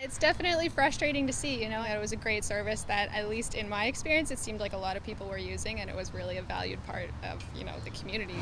It's definitely frustrating to see, it was a great service that, at least in my experience, it seemed like a lot of people were using, and it was really a valued part of, the community.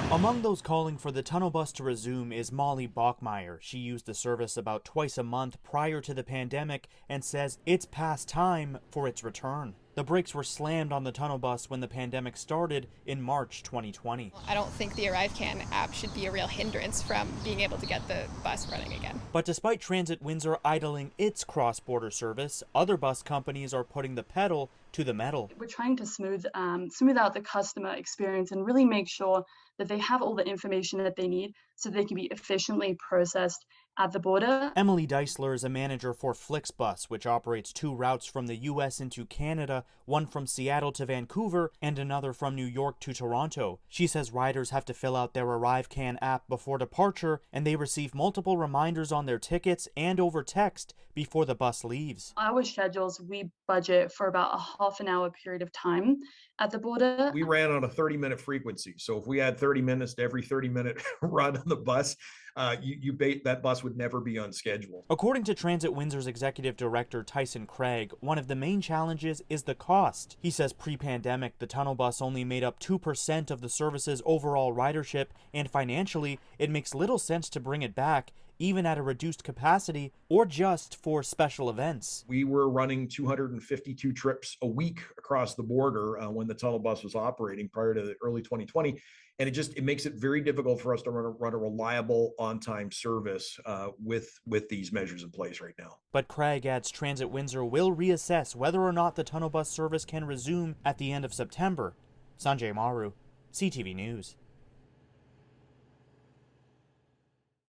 Among those calling for the tunnel bus to resume is Molly Bachmeyer. She used the service about twice a month prior to the pandemic and says it's past time for its return. The brakes were slammed on the tunnel bus when the pandemic started in March 2020. I don't think the ArriveCAN app should be a real hindrance from being able to get the bus running again. But despite Transit Windsor idling its cross-border service, other bus companies are putting the pedal to the metal. We're trying to smooth out the customer experience and really make sure that they have all the information that they need so they can be efficiently processed at the border. Emily Deisler is a manager for FlixBus, which operates 2 routes from the U.S. into Canada, one from Seattle to Vancouver and another from New York to Toronto. She says riders have to fill out their ArriveCAN app before departure, and they receive multiple reminders on their tickets and over text before the bus leaves. Our schedules, we budget for about a half an hour period of time at the border. We ran on a 30-minute frequency. So if we had 30 minutes to every 30-minute run on the bus, that bus would never be on schedule. According to Transit Windsor's executive director Tyson Craig, one of the main challenges is the cost. He says pre-pandemic, the tunnel bus only made up 2% of the service's overall ridership, and financially, it makes little sense to bring it back, even at a reduced capacity or just for special events. We were running 252 trips a week across the border when the tunnel bus was operating prior to early 2020. And it makes it very difficult for us to run a reliable on-time service with these measures in place right now. But Craig adds Transit Windsor will reassess whether or not the tunnel bus service can resume at the end of September. Sanjay, Maru, CTV News.